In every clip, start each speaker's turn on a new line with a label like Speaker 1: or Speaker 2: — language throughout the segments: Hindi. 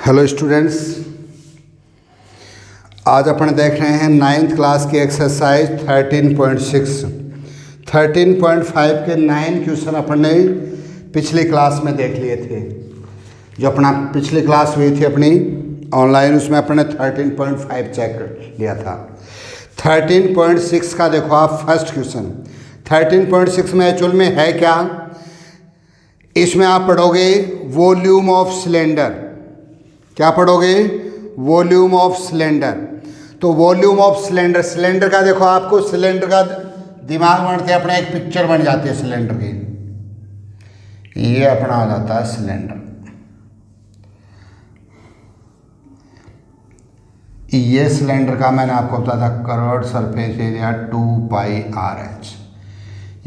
Speaker 1: हेलो स्टूडेंट्स, आज अपन देख रहे हैं 9th क्लास की एक्सरसाइज 13.6। 13.5 के 9 क्वेश्चन अपन ने पिछली क्लास में देख लिए थे। जो अपना पिछली क्लास हुई थी अपनी ऑनलाइन, उसमें अपन ने 13.5 चेक कर लिया था। 13.6 का देखो आप फर्स्ट क्वेश्चन। 13.6 में एक्चुअल में है क्या, इसमें आप पढ़ोगे वॉल्यूम ऑफ सिलेंडर। क्या पढ़ोगे? Volume of cylinder. तो वॉल्यूम ऑफ सिलेंडर, सिलेंडर का देखो आपको, सिलेंडर का दिमाग बनते अपने एक पिक्चर बन जाती है सिलेंडर की। ये अपना हो जाता है सिलेंडर। ये सिलेंडर का मैंने आपको बताया था कर्व्ड सरफेस एरिया 2πr/h।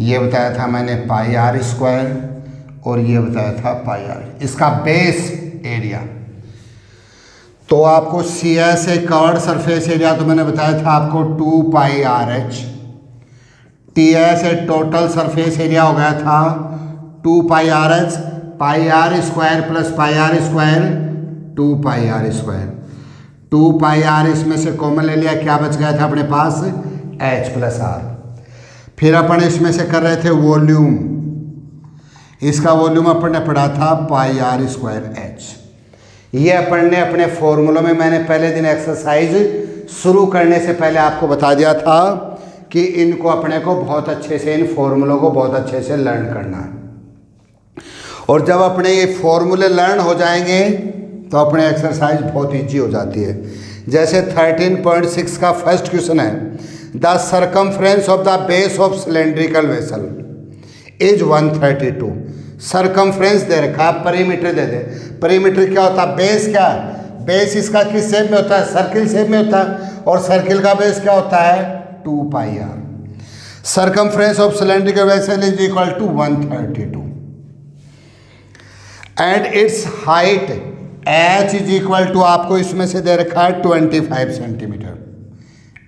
Speaker 1: ये बताया था मैंने πr², और ये बताया था πr। इसका बेस एरिया तो आपको CS है कर्व्ड सरफेस एरिया, तो मैंने बताया था आपको 2πr/h। TS है टोटल सरफेस एरिया हो गया था 2πr/h। πr² plus πr², 2πr²। 2πr इसमें से कॉमन ले लिया, क्या बच गया था अपने पास? h plus r। फिर अपन इसमें से कर रहे थे वॉल्यूम। इसका वॉल्यूम अपन ने पढ़ा था πr²h। ये अपन ने अपने फॉर्मूलों में, मैंने पहले दिन एक्सरसाइज शुरू करने से पहले आपको बता दिया था कि इनको अपने को बहुत अच्छे से, इन फॉर्मूलों को बहुत अच्छे से लर्न करना है। और जब अपने ये फॉर्मूले लर्न हो जाएंगे तो अपने एक्सरसाइज बहुत ईजी हो जाती है। जैसे 13.6 का फर्स्ट क्वेश्चन है, the circumference of the base of cylindrical vessel is 132। Circumference दे रखा है, परिमीटर दे दे। परिमीटर क्या होता है? बेस। क्या बेस इसका किस शेप में होता है? सर्किल शेप में होता है। और सर्किल का बेस क्या होता है? 2πr। Circumference of cylindrical vessel is equal to 132 and its height h is equal to, आपको इसमें से दे रखा है 25 सेंटीमीटर।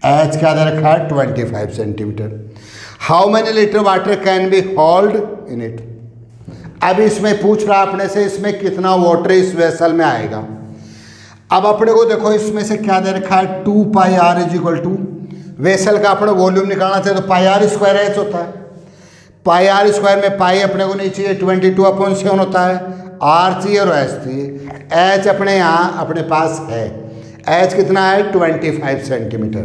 Speaker 1: h क्या दे रखा है? 25 centimetre. How many litre water can be hold in it. अब इसमें पूछ रहा अपने से, इसमें कितना वाटर इस वेसल में आएगा। अब अपने को देखो इसमें से क्या दे रखा है? 2πr is equal to, vessel का अपने वॉल्यूम निकालना चाहिए तो πr² होता है। πr² में पाई अपने को नहीं चाहिए, 22/7 होता है। r चाहिए और h चाहिए। h अपने यहाँ अपने पास है, h कितना है? 25 सेंटीमीटर।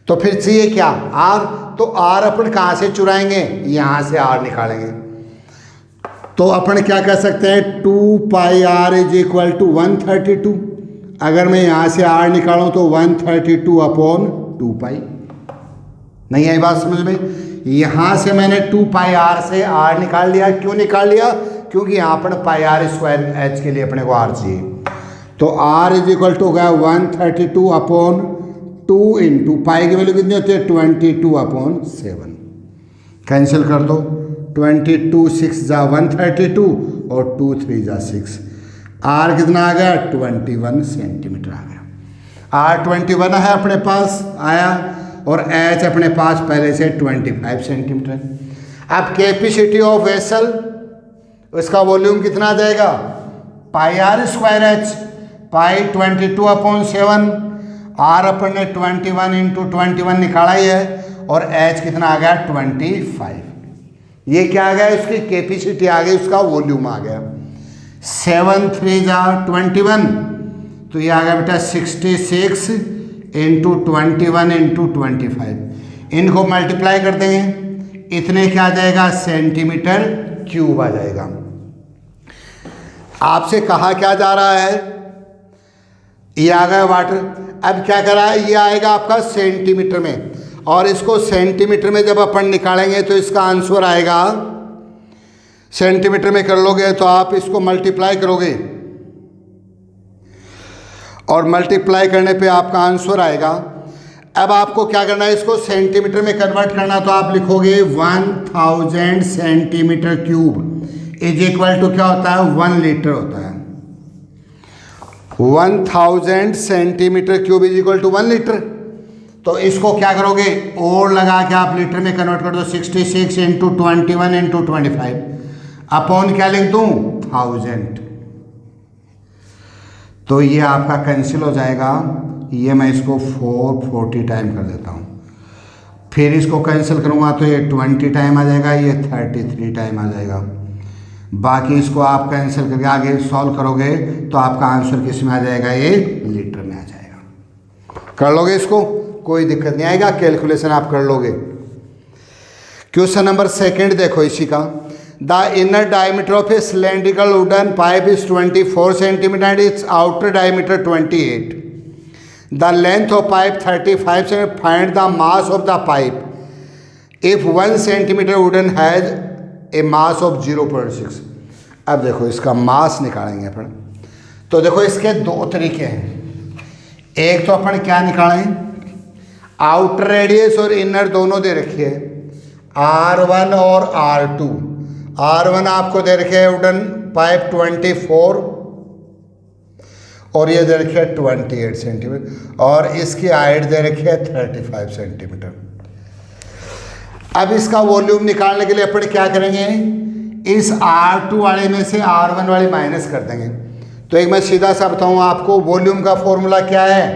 Speaker 1: तो फिर चाहिए क्या? r। तो r अपन कहाँ से चुराएंगे? यहाँ से r निकालेंगे। तो अपन क्या कह सकते हैं? 2πr is equal to 132। अगर मैं यहाँ से r निकालूँ तो 132/2π। नहीं आई बात समझ में? यहाँ से मैंने 2πr से r निकाल लिया। क्यों निकाल लिया? क्योंकि यहाँ पर πr²h के लिए अपने को r चाहिए। तो r इज इक्वल टू हो गया 132/2 इंटू पाई की वैल्यू कितनी होती है? 22/7। कैंसिल कर दो। 22 6 जा 132 और 2 3 जा 6। r कितना आ गया? 21 सेंटीमीटर आ गया। r 21 है अपने पास आया, और h अपने पास पहले से 25 सेंटीमीटर। अब कैपेसिटी ऑफ वेसल, उसका वॉल्यूम कितना आ जाएगा? πr²h। पाई 22/7, r अपन ने 21 इंटू 21 निकाला ही है, और h कितना आ गया? 25। ये क्या आ गया? इसकी कैपेसिटी आ गई, उसका वॉल्यूम आ गया। 7 3 जा 21, तो ये आ गया बेटा 66 इंटू 21 इंटू 25। इनको मल्टीप्लाई कर देंगे, इतने क्या आ जाएगा? सेंटीमीटर क्यूब आ जाएगा। आपसे कहा क्या जा रहा है? ये आ गया वाटर। अब क्या करा है? ये आएगा आपका सेंटीमीटर में, और इसको सेंटीमीटर में जब अपन निकालेंगे तो इसका आंसर आएगा, सेंटीमीटर में कर लोगे तो आप इसको मल्टीप्लाई करोगे, और मल्टीप्लाई करने पे आपका आंसर आएगा। अब आपको क्या करना है? इसको सेंटीमीटर में कन्वर्ट करना, तो आप लिखोगे 1000 centimetre cube is equal to क्या होता है? 1 लीटर होता है। 1000 centimetre cube is equal to 1 litre. तो इसको क्या करोगे? और लगा के आप लीटर में कन्वर्ट कर दो। 66 इंटू 21 इंटू 25 अपॉन क्या लिख दूँ? 1000। तो ये आपका कैंसिल हो जाएगा। ये मैं इसको 440 टाइम कर देता हूँ, फिर इसको कैंसिल करूँगा तो ये 20 टाइम आ जाएगा, ये 33 टाइम आ जाएगा। बाकी इसको आप कैंसिल करके आगे सॉल्व करोगे तो आपका आंसर किस में आ जाएगा, ये लीटर में आ जाएगा। कर लोगे इसको, कोई दिक्कत नहीं आएगा, कैलकुलेशन आप कर लोगे। क्वेश्चन नंबर 2 देखो इसी का। The inner diameter of A cylindrical wooden pipe is 24 centimetre and it's outer diameter 28. The length of pipe 35 cm. Find the mass of the pipe if 1 centimeter wooden has a mass of 0.6. अब देखो इसका मास निकालेंगे अपन। तो देखो इसके दो तरीके हैं। एक तो अपन क्या निकालें, आउटर रेडियस और इनर दोनों दे रखी है, R1 और R2। R1 आपको दे रखे है वुडन पाइप 24 और ये दे रखी है 28 सेंटीमीटर और इसकी हाइट दे रखी है 35 सेंटीमीटर। अब इसका वॉल्यूम निकालने के लिए अपन क्या करेंगे, इस R2 वाले में से R1 वाले माइनस कर देंगे। तो एक मैं सीधा सा बताऊँ आपको, वॉल्यूम का फॉर्मूला क्या है,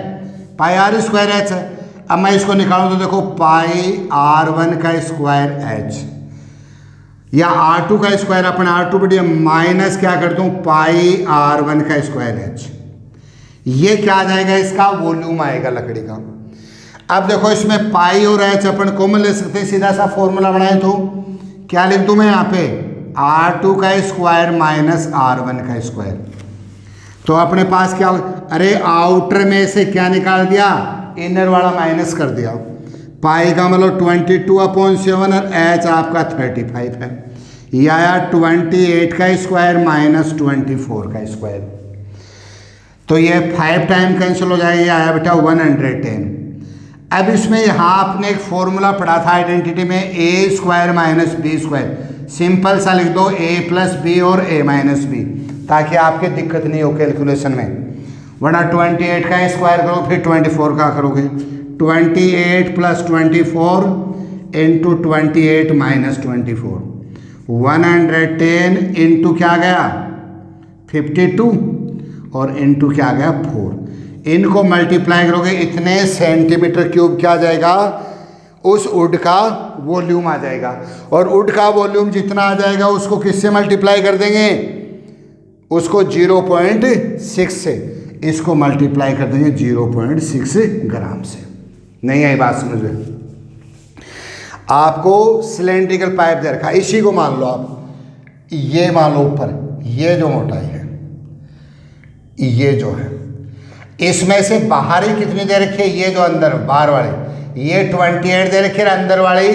Speaker 1: पाई आर स्क्वायर एच है। अब मैं इसको निकालूँ तो देखो पाई R1 का स्क्वायर एच या R2 का स्क्वायर, अपन R2 बढ़िया माइनस क्या कर दूँ पाई R1 का स्क्वायर एच। ये क्या आ जाएगा, इसका वॉल्यूम आएगा लकड़ी का। अब देखो इसमें पाई और एच अपन कॉमन ले सकते हैं, सीधा सा फॉर्मूला बनाए तो क्या लिख दूं मैं यहाँ पे, R2 का स्क्वायर माइनस R1 का स्क्वायर। तो अपने पास क्या, अरे आउटर में से क्या निकाल दिया, इनर वाला माइनस कर दिया। पाई का मतलब 22/7 और एच आपका 35 है। ये आया 28 का स्क्वायर माइनस 24 का स्क्वायर। तो ये 5 टाइम कैंसिल हो जाएगा, ये आया बेटा 110। अब इसमें यहाँ आपने एक फॉर्मूला पढ़ा था आइडेंटिटी में, A square minus B square. Simple सा लिख दो a प्लस बी और a माइनस बी, ताकि आपके दिक्कत नहीं हो कैलकुलेशन में। वरना 28 का स्क्वायर करो फिर 24 का करोगे, 28 प्लस 24 इंटू 28 माइनस 24, 110 इंटू क्या गया 52 और इनटू क्या आ गया 4। इनको मल्टीप्लाई करोगे इतने सेंटीमीटर क्यूब क्या आ जाएगा, उस वुड का वॉल्यूम आ जाएगा। और वुड का वॉल्यूम जितना आ जाएगा उसको किससे मल्टीप्लाई कर देंगे, उसको 0.6 से, इसको मल्टीप्लाई कर देंगे 0.6 ग्राम से। नहीं आई बात समझ में? आपको सिलेंड्रिकल पाइप दे रखा, इसी को मान लो आप, ये मान लो ऊपर, ये जो मोटाई है, ये जो है, इसमें से बाहरी कितनी दे रखी है, ये जो अंदर बाहर वाली ये 28 दे रखी है, अंदर वाली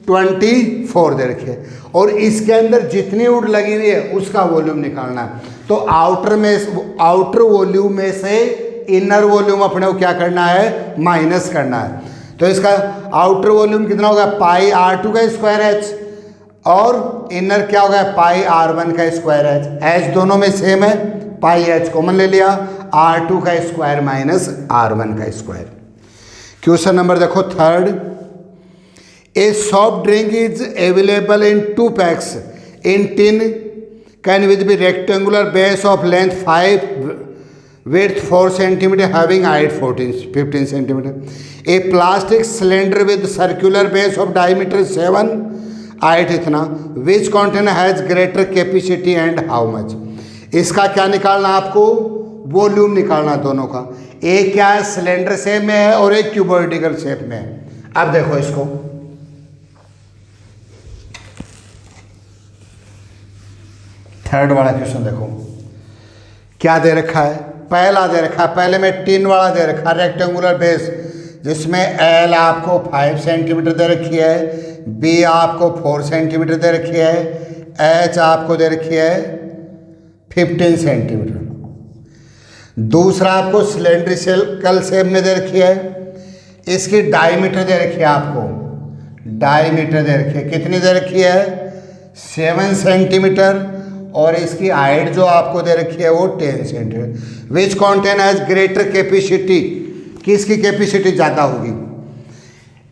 Speaker 1: 24 दे रखी है। और इसके अंदर जितनी वुड लगी हुई है उसका वॉल्यूम निकालना है। तो आउटर वॉल्यूम में से इनर वॉल्यूम अपने को क्या करना है, माइनस करना है। तो इसका आउटर वॉल्यूम कितना होगा, पाई R2 का स्क्वायर एच, और इनर क्या होगा, पाई R1 का स्क्वायर एच। एच दोनों में सेम है, पाई एच कॉमन ले लिया, R2 का स्क्वायर माइनस R1 का स्क्वायर। क्वेश्चन नंबर देखो 3, ए soft drink is available in 2 PACS in tin can with B rectangular base of length 5, width 4 cm, having height 15 cm. A plastic cylinder with circular base of diameter 7, height इतना, which container has greater capacity and how much? इसका क्या निकालना, आपको वॉल्यूम निकालना दोनों का। एक क्या है, सिलेंडर शेप में है और एक क्यूबॉइडिकल शेप में है। अब देखो इसको, थर्ड वाला क्वेश्चन देखो क्या दे रखा है। पहला दे रखा है, पहले में टिन वाला दे रखा है, रेक्टेंगुलर बेस, जिसमें एल आपको 5 सेंटीमीटर दे रखी है, बी आपको 4 सेंटीमीटर दे रखी है, एच आपको दे रखी है 15 सेंटीमीटर। दूसरा आपको सिलेंड्रिकल शेप में दे रखी है, इसकी डायमीटर दे रखी है, आपको डायमीटर दे रखी है, कितनी दे रखी है 7 सेंटीमीटर, और इसकी हाइट जो आपको दे रखी है वो 10 centimetre. Which contain has greater capacity, किसकी कैपेसिटी ज़्यादा होगी।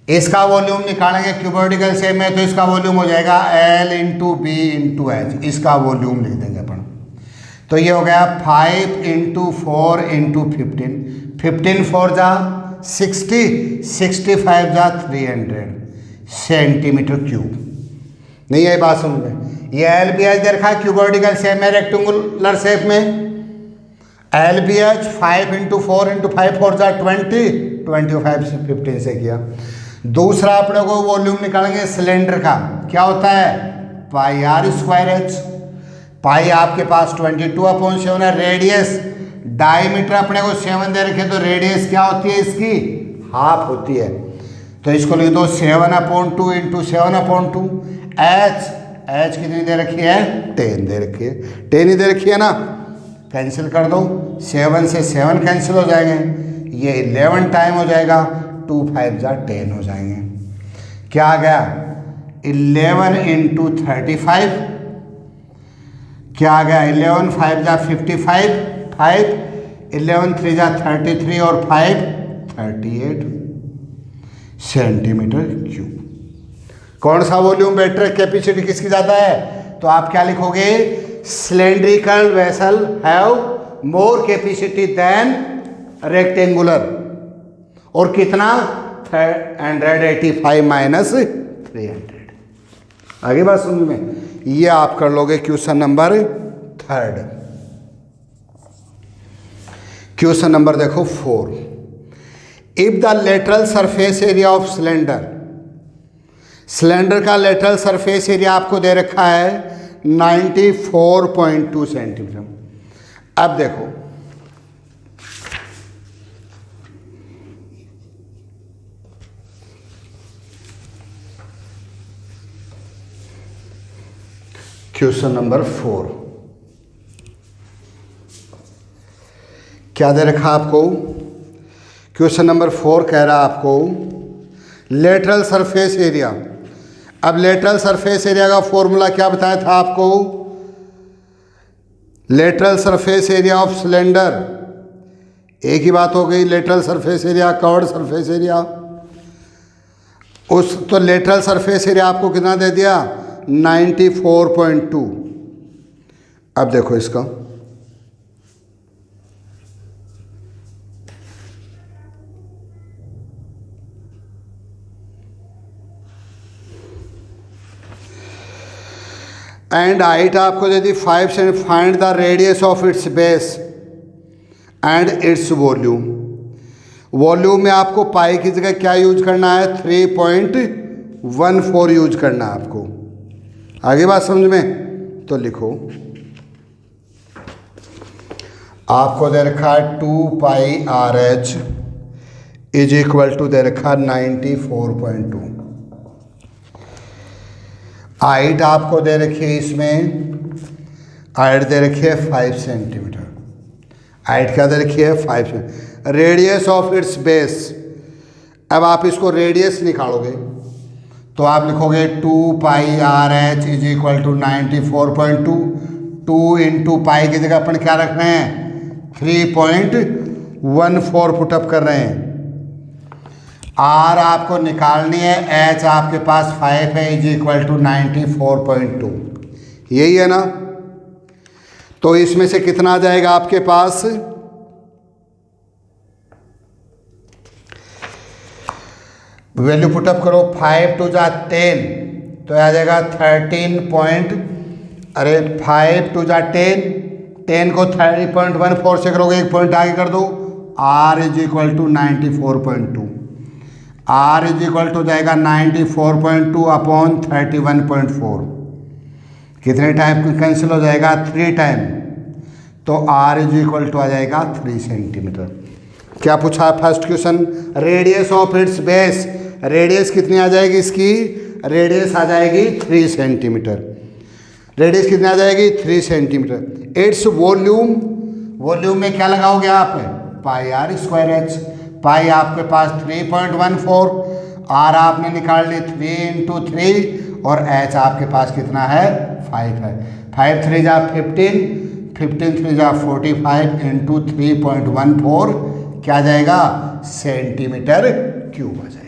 Speaker 1: इसका वॉल्यूम निकालेंगे क्यूबॉइडिकल शेप में, तो इसका वॉल्यूम हो जाएगा L into B into H, इसका वॉल्यूम लिख देंगे अपन। तो ये हो गया 5 इंटू 4 इंटू 15, 15 4 जा 60, 65 जा 300 सेंटीमीटर क्यूब। नहीं है बात समझ में? ये एल बी एच दे रखा है क्यूबॉइडिकल शेप में, रेक्टेंगुलर शेप में। L B H 5 into 4 into 5 4 जा 20, 25 से 15 से किया। दूसरा अपने को वॉल्यूम निकालेंगे सिलेंडर का, क्या होता है पाई आर स्क्वायर एच। पाई आपके पास 22/7 है। रेडियस डायमीटर अपने को 7 दे रखे, तो रेडियस क्या होती है इसकी हाफ होती है, तो इसको लिख दो 7/2 इंटू 7/2। एच कितनी दे रखी है 10 दे रखी है, 10 ही दे रखी है ना, कैंसिल कर दो, 7 से 7 कैंसिल हो जाएंगे, ये 11 टाइम हो जाएगा, 2 5 जा 10 हो जाएंगे। क्या आ गया 11 इंटू 35, क्या आ गया 11 5 जा 55, 5 11 3 जा 33 और 5 38 सेंटीमीटर क्यूब। कौन सा वॉल्यूम बेटर, कैपेसिटी किसकी ज़्यादा है? तो आप क्या लिखोगे cylindrical vessel have more capacity than rectangular, और कितना 185 माइनस 300। आगे बात समझ में? ये आप कर लोगे क्वेश्चन नंबर 3। क्वेश्चन नंबर देखो 4। If the lateral surface area of cylinder, cylinder का लेटरल सरफेस एरिया आपको दे रखा है 94.2 सेंटीमीटर। अब देखो क्वेश्चन नंबर 4 क्या दे रखा आपको? क्वेश्चन नंबर 4 कह रहा आपको लेटरल सरफेस एरिया। अब लेटरल सरफेस एरिया का फॉर्मूला क्या बताया था आपको? Lateral surface area of cylinder, एक ही बात हो गई, lateral surface area covered surface area. उस तो लेटरल सरफेस एरिया आपको कितना दे दिया 94.2। अब देखो इसका एंड हाइट आपको दे दी 5 cent. Find the radius of its base and its volume. Volume में आपको पाई की जगह क्या यूज करना है 3.14 यूज करना है आपको। आगे बात समझ में? तो लिखो आपको दे रखा है 2 pi R H is equal to दे रखा 94.2। हाइट आपको दे रखी है, इसमें हाइट दे रखी है 5 सेंटीमीटर। हाइट क्या दे रखी है 5 centimetre. Radius of its base, अब आप इसको रेडियस निकालोगे तो आप लिखोगे 2 pi R H is equal to 94.2। 2 into pi की जगह अपन क्या रख रहे हैं 3.14 पुटअप कर रहे हैं। आर आपको निकालनी है, एच आपके पास 5 है इज इक्वल टू 94.2, यही है ना। तो इसमें से कितना आ जाएगा आपके पास वैल्यू पुटअप करो, 5 2 जा 10 तो आ जाएगा 5 2 जा 10 को 30.14 से करोगे, एक पॉइंट आगे कर दो, R is equal to 94.2। R is equal to जाएगा 94.2 अपॉन 31.4। कितने टाइम कैंसिल हो जाएगा 3 टाइम, तो आर इज इक्वल टू आ जाएगा 3 सेंटीमीटर। क्या पूछा first question? Radius of its base. Radius कितनी आ जाएगी इसकी? रेडियस आ जाएगी 3 सेंटीमीटर। रेडियस कितनी आ जाएगी 3 सेंटीमीटर। इट्स वॉल्यूम, वॉल्यूम में क्या लगाओगे आप पाई आर स्क्वायर एच। पाई आपके पास 3.14, आर आपने निकाल ली 3 इंटू 3 और एच आपके पास कितना है 5 है। 5 3 जा 15, 15 3 जा 45 इंटू 3.14 क्या जाएगा सेंटीमीटर क्यूब आ जाएगा।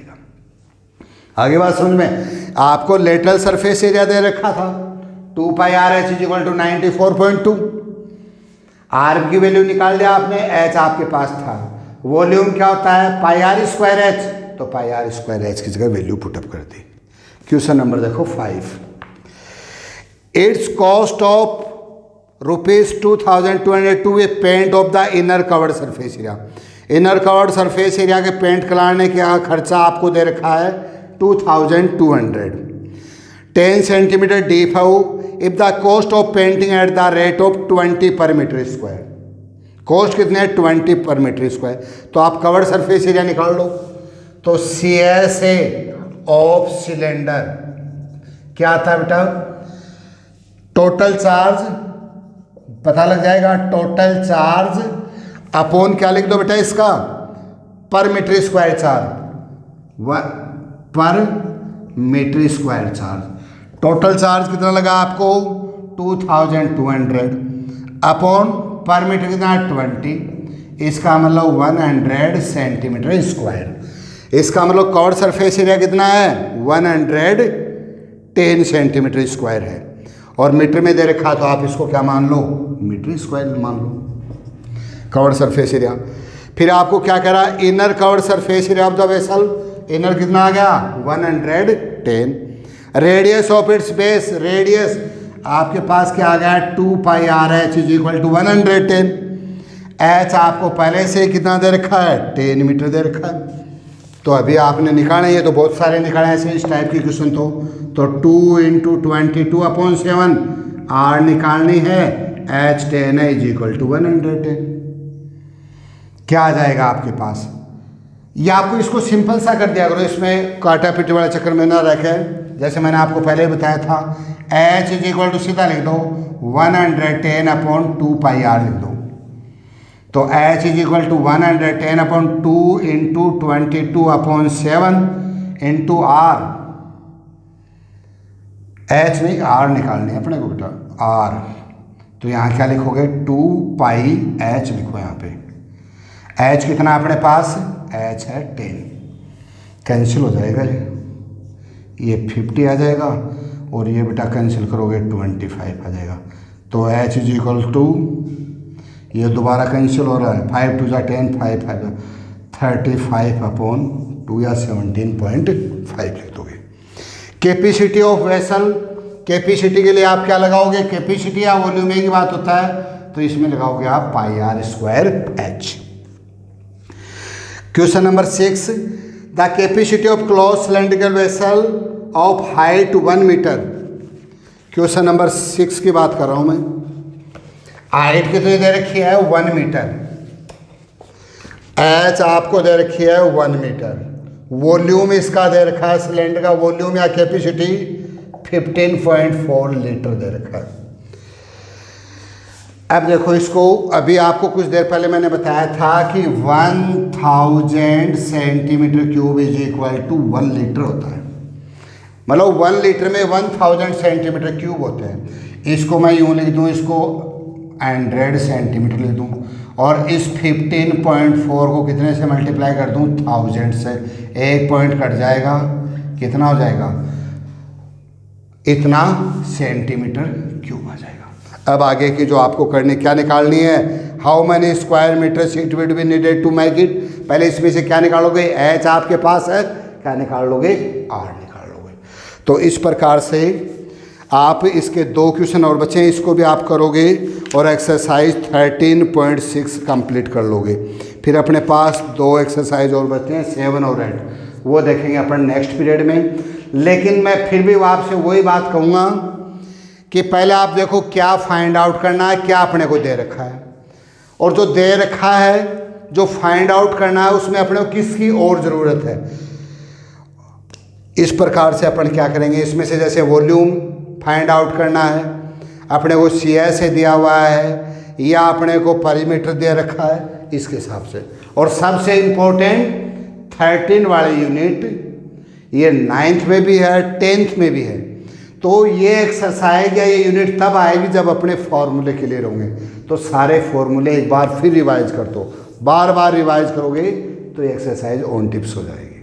Speaker 1: आगे बात समझ में? आपको लेटरल सरफेस एरिया दे रखा था 2 pi R H is equal to 94.2। R की वैल्यू निकाल दिया आपने, एच आपके पास था। वॉल्यूम क्या होता है, पाई आर स्क्वायर एच, तो पाई आर स्क्वायर एच की जगह वैल्यू पुटअप कर दी। क्वेश्चन नंबर देखो 5। Its cost of ₹2202 a paint of the inner curved surface area. Inner curved surface area के पेंट कराने का खर्चा आपको दे रखा है 2200। 10 सेंटीमीटर डीप है if the cost of painting at the rate of 20 per metre square. Cost कितने है, 20 पर मीटर स्क्वायर। तो आप कवर्ड सरफेस एरिया निकाल लो। तो CSA ऑफ सिलेंडर क्या आता है बेटा, टोटल चार्ज पता लग जाएगा, टोटल चार्ज अपॉन क्या लिख दो बेटा इसका, per metre square charge, per metre square charge. Total charge कितना लगा आपको 2200 अपॉन पर मीटर कितना 20, इसका मतलब 100 सेंटीमीटर स्क्वायर। इसका मतलब कवर्ड सरफेस एरिया कितना है 110 सेंटीमीटर स्क्वायर है, और मीटर में दे रखा तो आप इसको क्या मान लो, मीटर स्क्वायर मान लो कवर्ड सरफेस एरिया। फिर आपको क्या कह रहा है, inner curved surface area of the vessel, inner कितना आ गया 110। Radius of its base, radius आपके पास क्या आ गया 2 pi R H is equal to 110। H आपको पहले से कितना दे रखा है 10 मीटर दे रखा है। तो अभी आपने निकाले, ये तो बहुत सारे निकाले ऐसे इस टाइप की क्वेश्चन। तो 2 × 22/7 आर निकालनी है, एच 10 है इज इक्वल टू 110। क्या आ जाएगा आपके पास, ये आपको इसको सिंपल सा कर दिया करो, इसमें काटा पिटी वाला चक्कर में ना रखे। जैसे मैंने आपको पहले बताया था, एच इज इक्वल टू सीधा लिख दो 110/2 पाई आर लिख दो। तो H is equal to 110/2 × 22/7 into R. H नहीं आर निकालनी है अपने को बेटा, आर। तो यहाँ क्या लिखोगे 2 पाई एच लिखो यहाँ पे। एच कितना अपने पास, एच है 10, कैंसिल हो जाएगा ये 50 आ जाएगा, और ये बेटा कैंसिल करोगे 25 आ जाएगा। तो एच इज इक्वल टू, ये दोबारा कैंसिल हो रहा है, 5 2 10, 5 5 35/2 या 17.5 लिख दोगे। कैपेसिटी ऑफ वेसल, कैपेसिटी के लिए आप क्या लगाओगे, कैपेसिटी या वॉल्यूम की बात होता है, तो इसमें लगाओगे आप pi R square H. Question number 6, the capacity of closed cylindrical vessel of height 1 metre. Question number 6 की बात कर रहा हूं मैं। हाइट कितनी दे रखी है 1 मीटर, एच आपको दे रखी है 1 मीटर, वॉल्यूम इसका दे रखा है, सिलेंडर का वॉल्यूम या कैपेसिटी 15.4 लीटर दे रखा है। अब देखो इसको, अभी आपको कुछ देर पहले मैंने बताया था कि 1000 centimetre cube is equal to 1 litre होता है। मतलब 1 लीटर में 1000 सेंटीमीटर क्यूब होते हैं। इसको मैं यूँ लिख दूँ, इसको 100 सेंटीमीटर लिख दूँ, और इस 15.4 को कितने से मल्टीप्लाई कर दूँ 1000 से, एक पॉइंट कट जाएगा, कितना हो जाएगा, इतना सेंटीमीटर क्यूब आ जाएगा। अब आगे की जो आपको करनी क्या निकालनी है, how many square metre sheet will be needed to make it. पहले इसमें से क्या निकालोगे, एच आपके पास है, क्या निकाल लोगे, आर निकाल लोगे। तो इस प्रकार से आप इसके 2 क्वेश्चन और बचे हैं, इसको भी आप करोगे और एक्सरसाइज 13.6 कंप्लीट कर लोगे। फिर अपने पास 2 एक्सरसाइज और बचते हैं 7 और 8, वो देखेंगे अपन नेक्स्ट पीरियड में। लेकिन मैं फिर भी आपसे वही बात कहूँगा कि पहले आप देखो क्या फाइंड आउट करना है, क्या अपने को दे रखा है, और जो दे रखा है जो फाइंड आउट करना है उसमें अपने को किसकी और ज़रूरत है। इस प्रकार से अपन क्या करेंगे, इसमें से जैसे वॉल्यूम फाइंड आउट करना है, अपने को CS से दिया हुआ है या अपने को परिमीटर दे रखा है, इसके हिसाब से। और सबसे इम्पोर्टेंट 13 वाले यूनिट, ये 9th में भी है 10th में भी है। तो ये एक्सरसाइज या ये यूनिट तब आएगी जब अपने फॉर्मूले क्लियर होंगे। तो सारे फॉर्मूले एक बार फिर रिवाइज कर दो, बार बार रिवाइज करोगे तो ये एक्सरसाइज ऑन टिप्स हो जाएगी।